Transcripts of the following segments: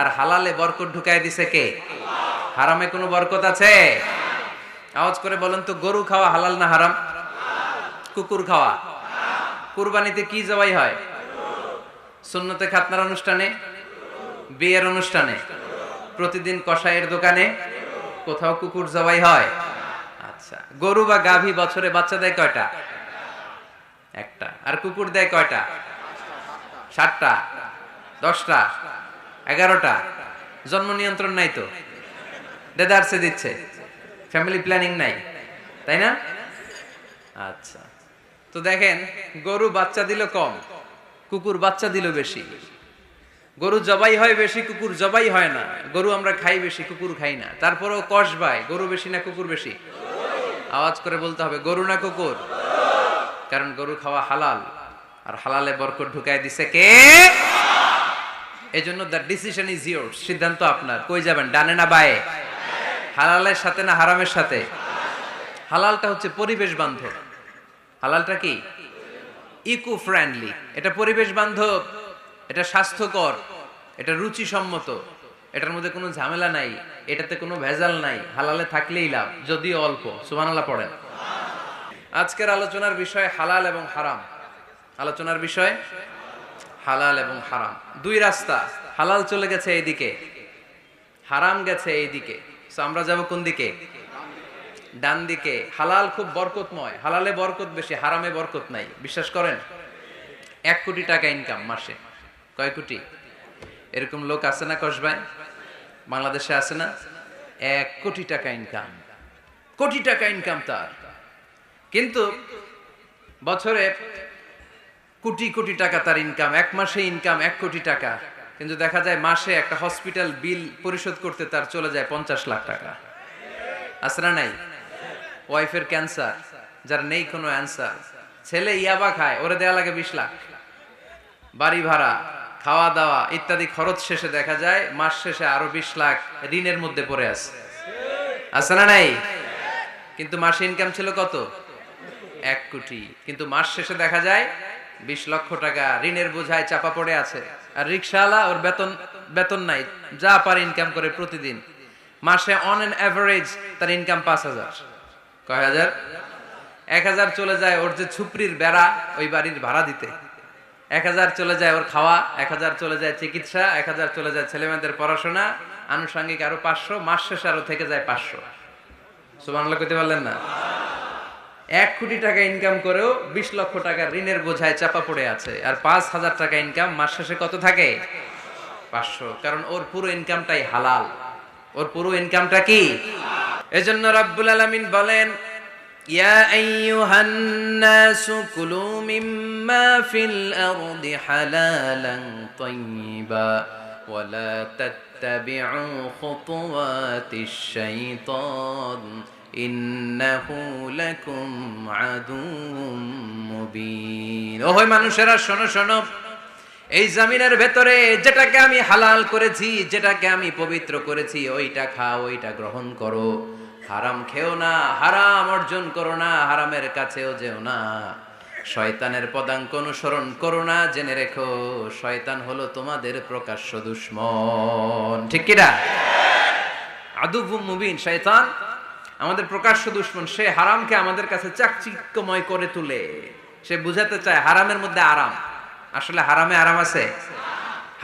আর হালালে বরকত ঢুকায় দিছে কে? হারামে কোনো বরকত আছে? আওয়াজ করে বলেন তো, গরু খাওয়া হালাল না হারাম? কুকুর খাওয়া? কুরবানিতে কি জবাই হয়? সুন্নতে খাতনার অনুষ্ঠানে, বিয়ের অনুষ্ঠানে, প্রতিদিন কসাইয়ের দোকানে, কোথাও কুকুর জবাই হয়? আচ্ছা, গরু বা গাভী বছরে বাচ্চা দেয় কয়টা? একটা। আর কুকুর দেয় কয়টা? 7টা, 10টা, 11টা? জন্ম নিয়ন্ত্রণ নাই তো, দেদারসে দিচ্ছে, ফ্যামিলি প্ল্যানিং নাই, তাই না? আচ্ছা, তো দেখেন, গরু বাচ্চা দিল কম, কুকুর বাচ্চা দিল বেশি। গরু জবাই হয় বেশি, কুকুর জবাই হয় না। গরু আমরা খাই বেশি, কুকুর খাই না। তারপরেও কসবায় গরু বেশি না কুকুর বেশি? আওয়াজ করে বলতে হবে, গরু না কুকুর? কারণ গরু খাওয়া হালাল, আর হালালে বরকত ঢুকায় দিছে কে? এজন্য দ্য ডিসিশন ইজ ইয়োরস, সিদ্ধান্ত আপনার। কই যাবেন, ডানে না বায়ে? হালালের সাথে না হারামের সাথে? হালালটা হচ্ছে পরিবেশ বান্ধব। হালালটা কি? Eco friendly. এটা পরিবেশ বান্ধব, এটা স্বাস্থ্যকর, এটা রুচিসম্মত, এটার মধ্যে কোনো ঝামেলা নাই, এটাতে কোনো ভেজাল নাই। হালালে থাকলেই লাভ, যদিও অল্প। সুবহানাল্লাহ পড়েন। আজকের আলোচনার বিষয় হালাল এবং হারাম। আলোচনার বিষয় হালাল এবং হারাম। দুই রাস্তা, হালাল চলে গেছে এইদিকে, হারাম গেছে এইদিকে। সো আমরা যাব কোন দিকে? ডান দিকে। হালাল খুব বরকতময়, হালালে বরকত বেশি, হারামে বরকত নাই। বিশ্বাস করেন? 1 কোটি টাকা ইনকাম মাসে। কয় কোটি? এরকম লোক আছে না কসবায়? বাংলাদেশে আছে না? 1 কোটি টাকা ইনকাম, কোটি টাকা ইনকাম তার। কিন্তু বছরে কোটি কোটি টাকা তার ইনকাম, 1 মাসে ইনকাম 1 কোটি টাকা। কিন্তু দেখা যায় মাসে একটা হসপিটাল বিল পরিশোধ করতে তার চলে যায় 50 লাখ টাকা। আছে না নাই? ওয়াইফের ক্যান্সার, যার নেই কোনো অ্যান্সার। ছেলে ইয়াবা খায়, ওরে দেয়া লাগে 20 লাখ। বাড়ি ভাড়া, খাওয়া দাওয়া ইত্যাদি খরচ শেষে দেখা যায় মাস শেষে আরো 20 লাখ ঋণের মধ্যে পড়ে আছে। আছে না নাই? কিন্তু মাসে ইনকাম ছিল কত? 1 কোটি। কিন্তু মাস শেষে দেখা যায় 20 লক্ষ টাকা ঋণের বোঝায় চাপা পড়ে আছে। আর রিকশাওয়ালা, ওর বেতন নাই, যা পারে ইনকাম করে প্রতিদিন। মাসে অন এন এভারেজ তার ইনকাম 5,000। কয় হাজার? 1,000 চলে যায় ওর যে ছুপড়ির বেড়া, ওই বাড়ির ভাড়া দিতে। 1,000 চলে যায় ওর খাওয়া, 1,000 চলে যায় চিকিৎসা, 1,000 চলে যায় ছেলেমেয়েদের পড়াশোনা, আনুষঙ্গিক আরো 500, মাস শেষে আরো থেকে যায় 500। সুবহানাল্লাহ কইতে পারলেন না? 1 কোটি টাকা ইনকাম করেও 20 লক্ষ টাকা ঋণের বোঝায় চাপা পড়ে আছে। আর 5,000 টাকা ইনকাম, মাস শেষে কত থাকে? 500। কারণ ওর পুরো ইনকামটাই হালাল। ওর পুরো ইনকামটা কি? এজন্য রাব্বুল আলামিন বলেন, ইয়া আইয়ুহান নাসু কুলু মিম্মা ফিল আরদি হালালান তাইয়্যিবা ওয়া লা তাত্তাবিউ খুতুওয়াতিশ শাইতান ইন্নাহু লাকুম আদুউম মুবিন। ওহে মানুষেরা, শোনো শোনো, এই জমিনের ভেতরে যেটাকে আমি হালাল করেছি, যেটাকে আমি পবিত্র করেছি, ওইটা খাও, ওইটা গ্রহণ করো। হারাম খেও না, হারাম অর্জন করো না, হারামের কাছেও যেও না। শয়তানের পদাঙ্ক অনুসরণ করো না। জেনে রেখো, শয়তান হলো তোমাদের প্রকাশ্য দুশমন। ঠিক কি না? আদুউম মুবিন। শয়তান আমাদের প্রকাশ্য দুশমন। সে হারামকে আমাদের কাছে চাকচিক্যময় করে তুলে। সে বুঝাতে চায় হারামের মধ্যে আরাম। আসলে হারামে আরাম আছে,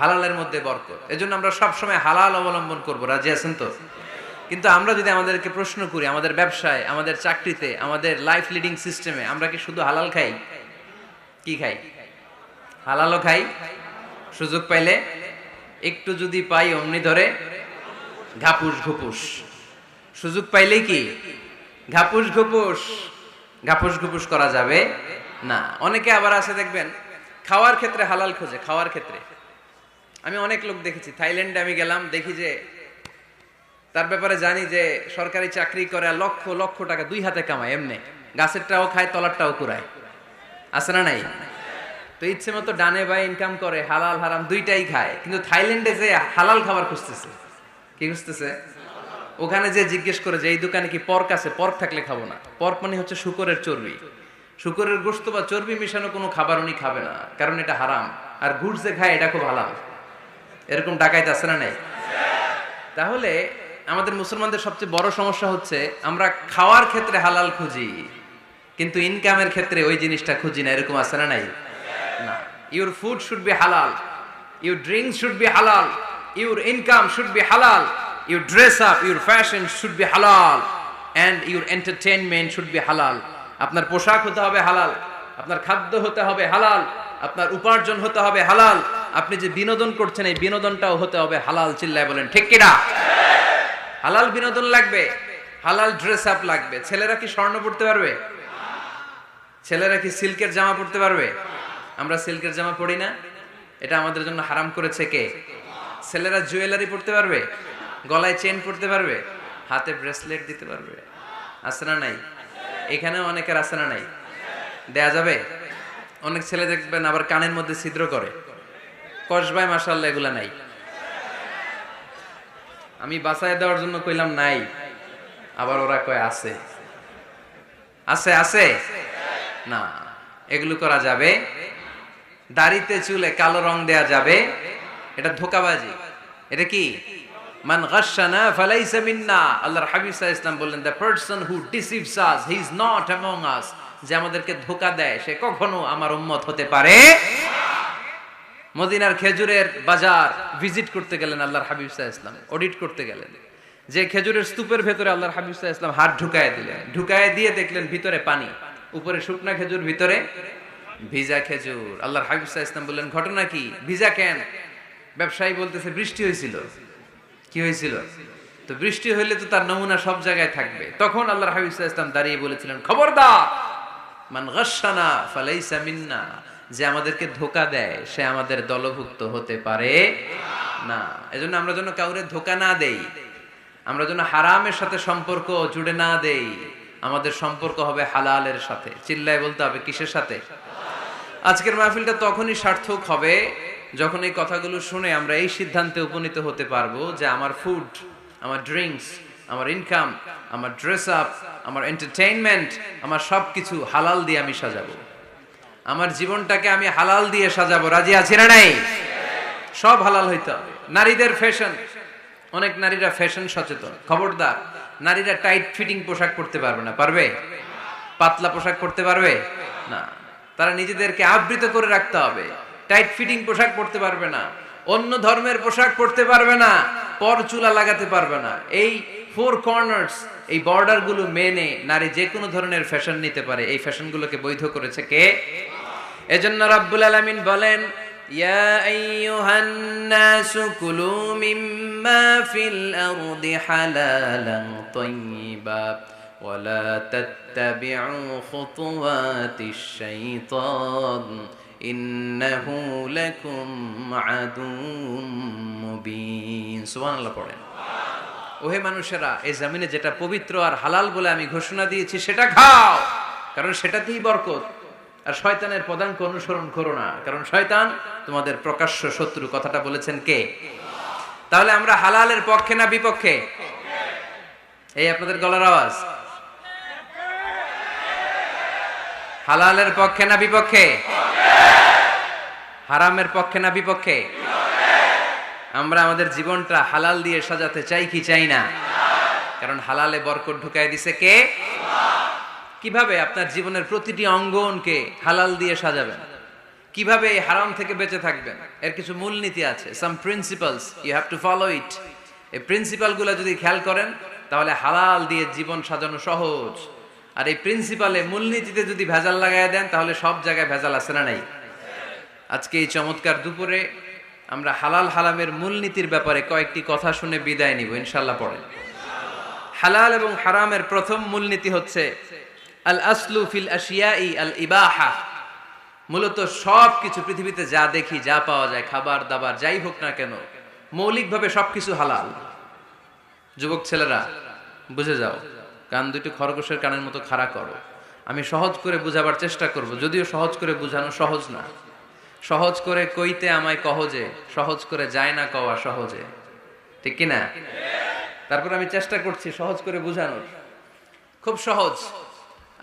হালালের মধ্যে বরকত। এজন্য আমরা সবসময় হালাল অবলম্বন করব। রাজি আছেন তো? কিন্তু আমরা যদি আমাদেরকে প্রশ্ন করি, আমাদের ব্যবসায়, আমাদের চাকরিতে, আমাদের লাইফ লিডিং সিস্টেমে আমরা কি শুধু হালাল খাই? কি খাই? হালালও খাই, সুযোগ পাইলে একটু যদি পাই অমনি ধরে ঘাপুস ঘুপুস। সুযোগ পাইলেই কি ঘাপুস ঘুপুস? ঘাপুস ঘুপুস করা যাবে না। অনেকে আবার আছে দেখবেন, খাওয়ার ক্ষেত্রে হালাল খোঁজে। খাওয়ার ক্ষেত্রে আমি অনেক লোক দেখেছি। থাইল্যান্ডে আমি গেলাম, দেখি যে তার ব্যাপারে জানি যে সরকারি চাকরি করে, লক্ষ লক্ষ টাকা 2 হাতে কামায়। এমনি গাছেরটাও খায়, তলারটাও কুড়ায়। আছে না নাই? তো ইচ্ছে মতো ডানে বায়ে ইনকাম করে, হালাল হারাম দুইটাই খায়। কিন্তু থাইল্যান্ডে যে হালাল খাবার খুঁজতেছে। কি খুঁজতেছে? ওখানে যে জিজ্ঞেস করে যে এই দোকানে কি পর্ক আছে? পর্ক থাকলে খাবো না। পর্ক মানে হচ্ছে শুকরের চর্বি। শুকরের গোশত বা চর্বি মিশানো কোনো খাবার উনি খাবে না, কারণ এটা হারাম। আর ঘুষ যে খায়, এটা খুব হালাল। এরকম ডাকাইতে আছে না নাই? তাহলে আমাদের মুসলমানদের সবচেয়ে বড় সমস্যা হচ্ছে আমরা খাওয়ার ক্ষেত্রে হালাল খুঁজি, কিন্তু ইনকামের ক্ষেত্রে ওই জিনিসটা খুঁজি না। এরকম আছে না নাই? না। Your food should be halal, your drinks should be halal, your income should be halal, your dress up, your fashion should be halal, and your entertainment should be halal. আপনার পোশাক হতে হবে হালাল, আপনার খাদ্য হতে হবে হালাল, আপনার উপার্জন হতে হবে হালাল, আপনি যে বিনোদন করছেন এই বিনোদনটাও হতে হবে হালাল। চিল্লায় বলেন ঠিক কিনা? হালাল বিনোদন লাগবে, হালাল ড্রেস আপ লাগবে। ছেলেরা কি স্বর্ণ পড়তে পারবে? ছেলেরা কি সিল্কের জামা পড়তে পারবে? আমরা সিল্কের জামা পরি না, এটা আমাদের জন্য হারাম করেছে কে? ছেলেরা জুয়েলারি পড়তে পারবে? গলায় চেন পড়তে পারবে? হাতে ব্রেসলেট দিতে পারবে? আছে না নাই? এখানেও অনেকের আছে না নাই? দেয়া যাবে? অনেক ছেলে দেখবেন আবার কানের মধ্যে ছিদ্র করে। কসবায় মাশাআল্লাহ এগুলা নাই। আমি বাঁচায় দেওয়ার জন্য কইলাম নাই, আবার ওরা কয় আছে। আছে আছে না, এগুলো করা যাবে? দাড়িতে চুলে কালো রং দেয়া যাবে? এটা ধোঁকাবাজি। এটা কি? মান গাশশানা ফালাইসা মিন্না। আল্লাহর হাবিব সাল্লাল্লাহু আলাইহি ওয়াসাল্লাম বললেন, the person who deceives us he is not among আস। যে আমাদেরকে ধোঁকা দেয় সে কখনো আমার উম্মত হতে পারে না। মদিনার খেজুরের বাজার ভিজিট করতে গেলেন আল্লাহর হাবিব সাল্লাল্লাহু আলাইহি ওয়াসাল্লাম, অডিট করতে গেলেন। যে খেজুরের স্তূপের ভেতরে আল্লাহর হাবিব সাল্লাল্লাহু আলাইহি ওয়াসাল্লাম হাত ঢুকায় দিলেন, ঢুকায় দিয়ে দেখলেন ভিতরে পানি, উপরে শুকনা খেজুর, ভিতরে ভিজা খেজুর। আল্লাহর হাবিব সাল্লাল্লাহু আলাইহি ওয়াসাল্লাম বললেন, ঘটনা কি? ভিজা কেন? ব্যবসায়ী বলতেছে বৃষ্টি হয়েছিল। কি হয়েছিল? তো বৃষ্টি হইলে তো তার নমুনা সব জায়গায় থাকবে। তখন আল্লাহর হাবিব সাল্লাল্লাহু আলাইহি ওয়াসাল্লাম দাঁড়িয়ে বলেছিলেন, খবরদার, মান গাশশানা ফালাইসা মিন্না। যে আমাদেরকে ধোঁকা দেয় সে আমাদের দলভুক্ত হতে পারে না। এজন্য আমরা যেন কাউরে ধোঁকা না দেই, আমরা যেন হারামের সাথে সম্পর্ক জুড়ে না দেই। আমাদের সম্পর্ক হবে হালালের সাথে। চিল্লায় বলতে হবে কিসের সাথে? আজকের মাহফিলটা তখনই সার্থক হবে যখন এই কথাগুলো শুনে আমরা এই সিদ্ধান্তে উপনীত হতে পারবো যে আমার ফুড, আমার ড্রিঙ্কস, আমার ইনকাম, আমার ড্রেস আপ, আমার এন্টারটেইনমেন্ট, আমার সবকিছু হালাল দিয়ে আমি সাজাবো। আমার জীবনটাকে আমি হালাল দিয়ে সাজাবো। রাজি আছি না নাই? সব হালাল হইতে হবে। নারীদের ফ্যাশন, অনেক নারীরা ফ্যাশন সচেতন। খবরদার, নারীরা টাইট ফিটিং পোশাক পরতে পারবে না। পারবে? পাতলা পোশাক পরতে পারবে না। তারা নিজেদেরকে আবৃত করে রাখতে হবে। টাইট ফিটিং পোশাক পরতে পারবে না, অন্য ধর্মের পোশাক পরতে পারবে না, পর চুলা লাগাতে পারবে না। এই ফোর কর্নার্স, এই বর্ডার গুলো মেনে নারী যে কোনো ধরনের ফ্যাশন নিতে পারে। এই ফ্যাশন গুলোকে বৈধ করেছে কে? এজন্য রাব্বুল আলামিন বলেন, ইয়া আইয়ুহান নাসু কুলু মিম্মা ফিল আরদি হালালান তাইয়্যিবা ওয়ালা তাত্তাবিউ খুতুওয়াতিশ শাইতান ইন্নাহু লাকুম আদুউম মুবিন। সুবহানাল্লাহ পড়েন। ওহে মানুষেরা, এই জমিনে যেটা পবিত্র আর হালাল বলে আমি ঘোষণা দিয়েছি সেটা খাও, কারণ সেটাতেই বরকত। আর শয়তানের পদাঙ্ক অনুসরণ করো না, কারণ শয়তান তোমাদের প্রকাশ্য শত্রু। কথাটা বলেছেন কে? তাহলে আমরা হালালের পক্ষে না বিপক্ষে? এই আপনাদের গলার আওয়াজ। হালালের পক্ষে না বিপক্ষে? হারামের পক্ষে না বিপক্ষে? আমরা আমাদের জীবনটা হালাল দিয়ে সাজাতে চাই কি চাই না? কারণ হালালে বরকত ঢুকায় দিছে কে? কিভাবে আপনার জীবনের প্রতিটি অঙ্গনকে হালাল দিয়ে সাজাবেন? কিভাবে এই হারাম থেকে বেঁচে থাকবেন? এর কিছু মূলনীতি আছে, some principles, you have to follow it. এই প্রিন্সিপালগুলো যদি খেয়াল করেন তাহলে হালাল দিয়ে জীবন সাজানো সহজ। আর এই প্রিন্সিপালে, মূলনীতিতে যদি ভেজাল লাগায় দেন তাহলে সব জায়গায় ভেজাল আছে না নাই? আজকে এই চমৎকার দুপুরে আমরা হালাল হারামের মূলনীতির ব্যাপারে কয়েকটি কথা শুনে বিদায় নিব ইনশাআল্লাহ। পড়েন। হালাল এবং হারামের প্রথম মূলনীতি হচ্ছে আল আসলু ফিল আশিয়াই আল ইবাহা। মূলত সবকিছু পৃথিবীতে যা দেখি, যা পাওয়া যায়, খাবার দাবার যাই হোক না কেন, মৌলিকভাবে সবকিছু হালাল। যুবক ছেলেরা বুঝে যাও, কান দুটো খরগোশের কানের মতো খাড়া করো। আমি সহজ করে বুঝাবার চেষ্টা করব, যদিও সহজ করে বুঝানো সহজ না। সহজ করে কইতে আমায় কহজে, সহজ করে যায় না কওয়া সহজে। ঠিক কিনা? তারপর আমি চেষ্টা করছি সহজ করে বুঝানোর। খুব সহজ।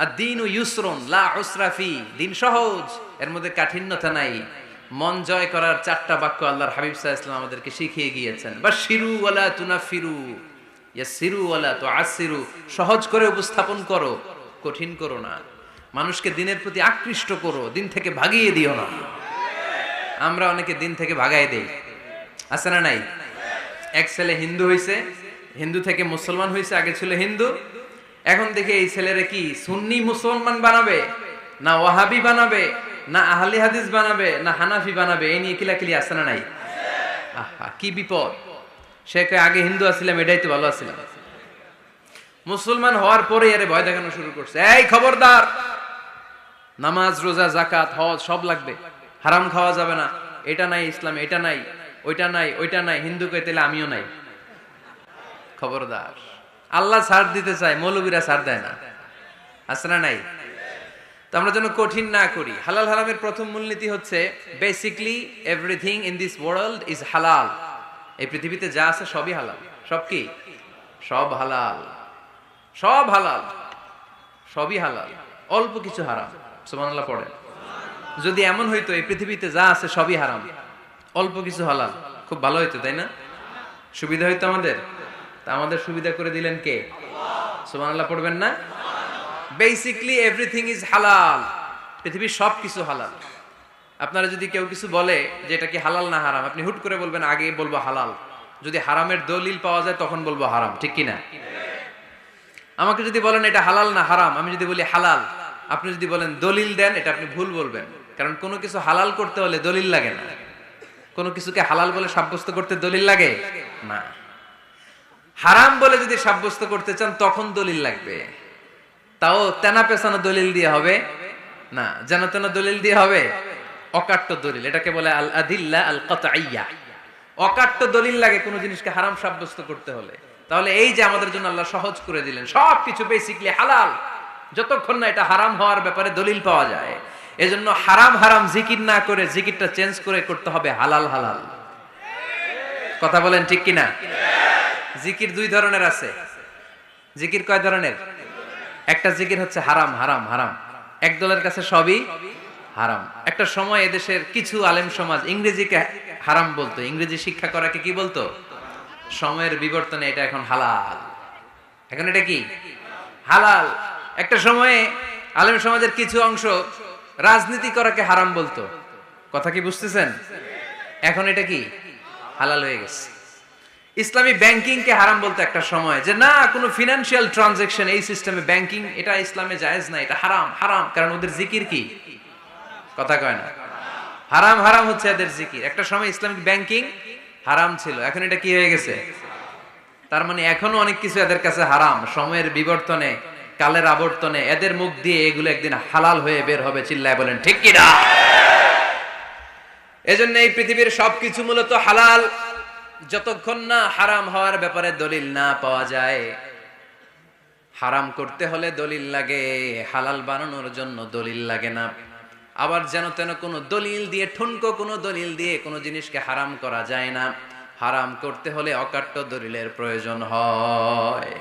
আর দিন ও ইউসরুন লা উসরা ফি, দিন সহজ, এর মধ্যে কাঠিন্যতা নাই। মন জয় করার 4টা বাক্য আল্লাহর হাবিব সাল্লাল্লাহু আলাইহি ওয়াসাল্লাম আমাদেরকে শিখিয়ে গিয়েছেন। বাশিরু ওয়ালা তুনাফিরু, ইয়াসসিরু ওয়ালা তুআসসিরু, সহজ করে উপস্থাপন করো, কঠিন করো না। মানুষকে দিনের প্রতি আকৃষ্ট করো, দিন থেকে ভাগিয়ে দিও না। আমরা অনেকে দিন থেকে ভাগাই দেই, আছে না নাই? এক ছেলে হিন্দু হইছে, হিন্দু থেকে মুসলমান হইছে, আগে ছিল হিন্দু, এখন দেখে এই ছেলেরে কি সুন্নি মুসলমান বানাবে, না ওয়াহাবি বানাবে, না আহলে হাদিস বানাবে, না হানাফি বানাবে, এই নিয়ে কিলাকিলি আছে না নাই? আহা কি বিপদ! সে কয় আগে হিন্দু আছিলাম, এটাই তো ভালো আছিলাম। মুসলমান হওয়ার পরে এর ভয় দেখানো শুরু করছে, এই খবরদার, নামাজ রোজা যাকাত হজ সব লাগবে, হারাম খাওয়া যাবে না, এটা নাই ইসলাম, এটা নাই, ওইটা নাই, ওইটা নাই, হিন্দু কই তাহলে আমিও নাই। খবরদার, আল্লাহ ছাড় দিতে চায়, মৌলবীরা ছাড় দেয় না, আছে না নাই? তো আমরা যেন কঠিন না করি। হালাল হারামের প্রথম মূলনীতি হচ্ছে basically everything in this world is হালাল। এই পৃথিবীতে যা আছে সবই হালাল। সব কি? সব হালাল, সব হালাল, সবই হালাল, অল্প কিছু হারাম। সুবহানাল্লাহ পড়েন। যদি এমন হইতো এই পৃথিবীতে যা আছে সবই হারাম, অল্প কিছু হালাল, খুব ভালো হইতো, তাই না? সুবিধা হইতো আমাদের। তা আমাদের সুবিধা করে দিলেন কে? সুবহানাল্লাহ পড়বেন না? বেসিকলি এভরিথিং ইজ হালাল, পৃথিবীর সব কিছু হালাল। আপনারা যদি কেউ কিছু বলে যে এটা কি হালাল না হারাম, আপনি হুট করে বলবেন আগে বলবো হালাল, যদি হারামের দলিল পাওয়া যায় তখন বলবো হারাম, ঠিক কিনা? আমাকে যদি বলেন এটা হালাল না হারাম, আমি যদি বলি হালাল, আপনি যদি বলেন দলিল দেন, এটা আপনি ভুল বলবেন। কারণ কোনো কিছু হালাল করতে হলে দলিল লাগে না। কোনো কিছুকে হালাল বলে সাব্যস্ত করতে দলিল লাগে না। হারাম বলে যদি সাব্যস্ত করতে চান তখন দলিল লাগবে, তাও তেনা পেছানো দলিল দিয়ে হবে না, যেন তেন দলিল দিয়ে হবে, অকাট্য দলিল, এটাকে বলে আল আদিল্লা আল কাতঈয়া। অকাট্য দলিল লাগে কোনো জিনিসকে হারাম সাব্যস্ত করতে হলে। তাহলে এই যে আমাদের জন্য আল্লাহ সহজ করে দিলেন, সবকিছু বেসিকলি হালাল, যতক্ষণ না এটা হারাম হওয়ার ব্যাপারে দলিল পাওয়া যায়। এজন্য হারাম হারাম জিকির না করে জিকিরটা চেঞ্জ করে করতে হবে হালাল হালাল। কথা বলেন ঠিক কিনা? জিকির দুই ধরনের আছে। জিকির কয় ধরনের? একটা জিকির হচ্ছে হারাম হারাম হারাম, এক দলের কাছে সবই হারাম। একটা সময় এদেশের কিছু আলেম সমাজ ইংরেজিকে হারাম বলতো, ইংরেজি শিক্ষা করাকে কি বলতো? সময়ের বিবর্তনে এটা এখন হালাল। এখন এটা কি হালাল। একটা সময়ে আলেম সমাজের কিছু অংশ রাজনীতি করাকে হারাম বলতো, কথা কি বুঝতেছেন? এখন এটা কি হালাল হয়ে গেছে। ইসলামী ব্যাংকিং কে হারাম বলতো একটা সময়, যে না কোনো ফিনান্সিয়াল ট্রানজাকশন এই সিস্টেমে ব্যাংকিং এটা ইসলামে জায়েজ না, এটা হারাম হারাম, কারণ ওদের জিকির কি? কথা কয় না? হারাম হারাম হচ্ছে এদের জিকির। একটা সময় ইসলামিক ব্যাংকিং হারাম ছিল, এখন এটা কি হয়ে গেছে? তার মানে এখনো অনেক কিছু এদের কাছে হারাম। সময়ের বিবর্তনে, কালের আবর্তনে এদের মুখ দিয়ে এগুলো একদিন হালাল হয়ে বের হবে। চিল্লায় বলেন ঠিক কি না? এজন্য এই পৃথিবীর সবকিছু মূলত হালাল, যতক্ষণ না হারাম হওয়ার ব্যাপারে দলিল না পাওয়া যায়। হারাম করতে হলে দলিল লাগে, হালাল বানানোর জন্য দলিল লাগে না। আবার যেন তেন কোনো দলিল দিয়ে, ঠুনকো কোনো দলিল দিয়ে কোনো জিনিসকে হারাম করা যায় না। হারাম করতে হলে অকাট্য দলিলের প্রয়োজন হয়।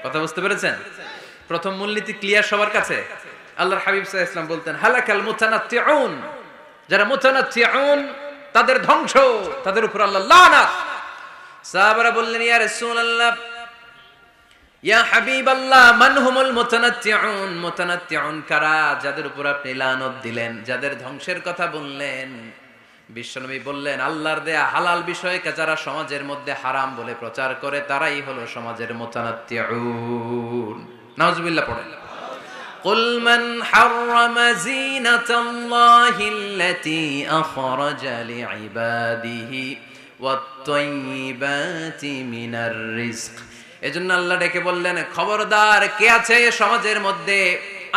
কথা বুঝতে পেরেছেন? প্রথম মূলনীতি ক্লিয়ার সবার কাছে? আল্লাহর হাবিব সাল্লাল্লাহু আলাইহি ওয়াসাল্লাম বলতেন হালাকাল মুতানাত্তিউন, যারা মুতানাত্তিউন তাদের ধ্বংস, তাদের উপর আল্লাহ লানাত। সাহাবারা বললেন ইয়া রাসূলুল্লাহ, ইয়া হাবিবাল্লাহ, মান হুমুল মুতানাত্তিউন? মুতানাত্তিউন কারা যাদের উপর আপনি লানত দিলেন, যাদের ধ্বংসের কথা বললেন? বিশ্বনবী বললেন আল্লাহর দেয়া হালাল বিষয়কে যারা সমাজের মধ্যে হারাম বলে প্রচার করে তারাই হলো সমাজের মুতানাত্তিউন। নাউজুবিল্লাহ পড়েন। কুল মান হাররামা যিনাতাল্লাহিল্লাতী আখরাজা লিইবাদিহি ওয়াত-তাইয়্যিবাতি মিনার রিজক। এজন্য আল্লাহ ডেকে বললেন খবরদার, কে আছে সমাজের মধ্যে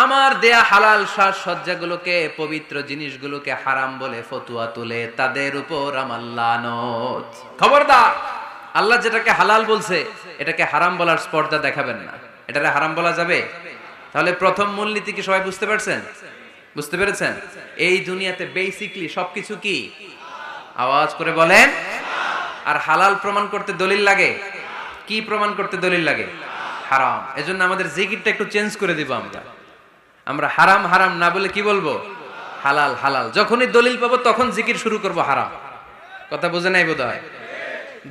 আমার দেয়া হালাল সাজসজ্জাগুলোকে, পবিত্র জিনিসগুলোকে হারাম বলে ফতোয়া তুলে, তাদের উপর আমার লানত। খবরদার, আল্লাহ যেটাকে হালাল বলছে এটাকে হারাম বলার স্পর্ধা দেখাবেন না। এটারে হারাম বলা যাবে? তাহলে প্রথম মূলনীতি কি সবাই বুঝতে পারছেন? বুঝতে পেরেছেন? এই দুনিয়াতে বেসিকলি সবকিছু কি? আওয়াজ করে বলেন। আর হালাল প্রমাণ করতে দলিল লাগে। কি প্রমাণ করতে দলিল লাগে? হারাম। এজন্য আমাদের জিকিরটা একটু চেঞ্জ করে দিব। আমরা হারাম হারাম না বলে কি বলবো? হালাল হালাল, যখনই দলিল পাবো তখন জিকির শুরু করব হারাম। কথা বুঝে নাই বোধহয়?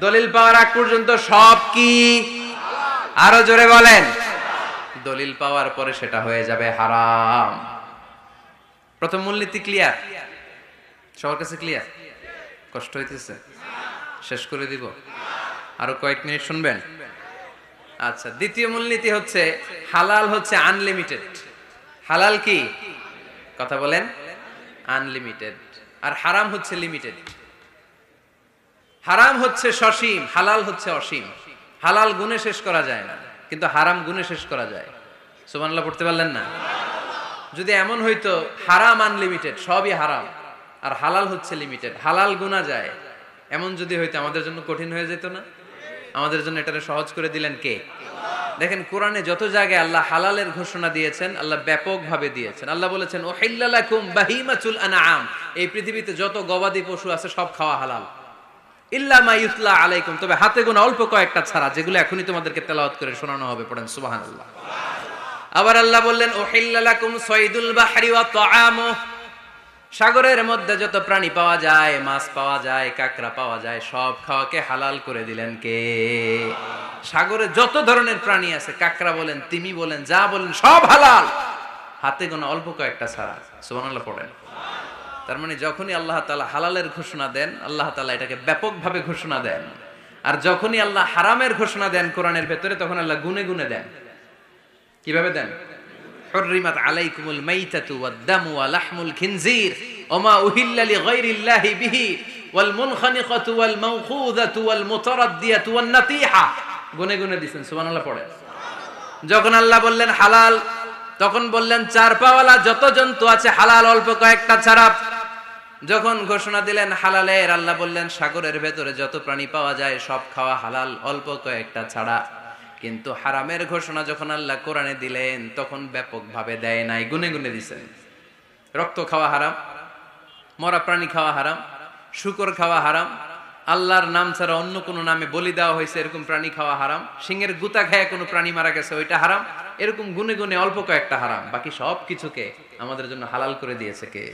দলিল পাওয়ার আগ পর্যন্ত সব কি? আরো জোরে বলেন। দলিল পাওয়ার পরে সেটা হয়ে যাবে হারাম। প্রথম মূলনীতি ক্লিয়ার? সবার কাছে ক্লিয়ার? কষ্ট হইতেছে? শেষ করে দিব? আরো কয়েক মিনিট শুনবেন? আচ্ছা, দ্বিতীয় মূলনীতি হচ্ছে হালাল হচ্ছে আনলিমিটেড। হালাল কি? কথা বলেন। আনলিমিটেড। আর হারাম হচ্ছে লিমিটেড। হারাম হচ্ছে সসীম, হালাল হচ্ছে অসীম। হালাল গুণে শেষ করা যায় না, কিন্তু হারাম গুণে শেষ করা যায়। সুবহানাল্লাহ পড়তে পারলেন না? যদি এমন হইতো হারাম আনলিমিটেড, সবই হারাম, আর হালাল হচ্ছে লিমিটেড, হালাল গুণা যায়, এমন যদি হইতো আমাদের জন্য কঠিন হয়ে যেত না? আমাদের জন্য এটারে সহজ করে দিলেন কে? দেখেন কোরআনে যত জায়গায় আল্লাহ হালালের ঘোষণা দিয়েছেন, আল্লাহ ব্যাপকভাবে দিয়েছেন। আল্লাহ বলেছেন উহিল্লা লাকুম বাহিমাতুল আনআম, এই পৃথিবীতে যত গবাদি পশু আছে সব খাওয়া হালাল, ইল্লা মা ইউতলা আলাইকুম, তবে হাতে গোনা অল্প কয়েকটা ছাড়া, যেগুলো এখনই তোমাদেরকে তেলাওয়াত করে শোনানো হবে। পড়েন সুবহানাল্লাহ। আবার আল্লাহ বললেন উহিল্লা লাকুম সাইদুল বাহরি ওয়া তাআমু, সাগরের মধ্যে যত প্রাণী পাওয়া যায়, মাছ পাওয়া যায়, কাঁকড়া পাওয়া যায়, সব খাওয়াকে হালাল করে দিলেন কে? সাগরে যত ধরনের প্রাণী আছে, কাঁকড়া বলেন, তিমি বলেন, যা বলেন, সব হালাল, হাতে গোনা অল্প কয়েকটা ছাড়া। সুবহানাল্লাহ পড়েন। তার মানে যখনই আল্লাহ তাআলা হালালের ঘোষণা দেন, আল্লাহ তাআলা এটাকে ব্যাপকভাবে ঘোষণা দেন। আর যখনই আল্লাহ হারামের ঘোষণা দেন কোরআনের ভেতরে, তখন আল্লাহ গুনে গুনে দেন। কিভাবে দেন? হুররিমাত আলাইকুমুল মাইতাতু ওয়াদ-দামু ওয়া লাহমুল খিনজির ওয়া মা উহিল্লা লিগাইরিল্লাহি বিহি ওয়াল মুনখানিকাতু ওয়াল মাওখুযাতু ওয়াল মুতারাদ্দিয়াতু ওয়ান নাতিহা, গুনে গুনে দিবেন। সুবহানাল্লাহ পড়ে। যখন আল্লাহ বললেন হালাল, তখন বললেন চার পাওয়ালা যত জন্তু আছে হালাল, অল্প কয়েকটা ছাড়া। যখন ঘোষণা দিলেন হালালের, আল্লাহ বললেন সাগরের ভেতরে যত প্রাণী পাওয়া যায় সব খাওয়া হালাল, অল্প কয়েকটা ছাড়া। কিন্তু হারামের ঘোষণা যখন আল্লাহ কোরআনে দিলেন, তখন ব্যাপকভাবে দেয় নাই, গুনে গুনে দিয়েছেন। রক্ত খাওয়া হারাম, মরা প্রাণী খাওয়া হারাম, শূকর খাওয়া হারাম, আল্লাহর নাম ছাড়া অন্য কোনো নামে বলি দেওয়া হয়েছে এরকম প্রাণী খাওয়া হারাম, সিংহের গুতা খায় কোনো প্রাণী মারা গেছে ওইটা হারাম। এরকম গুনে গুনে অল্প কয়েকটা হারাম, বাকি সব কিছুকে আমাদের জন্য হালাল করে দিয়েছে কে?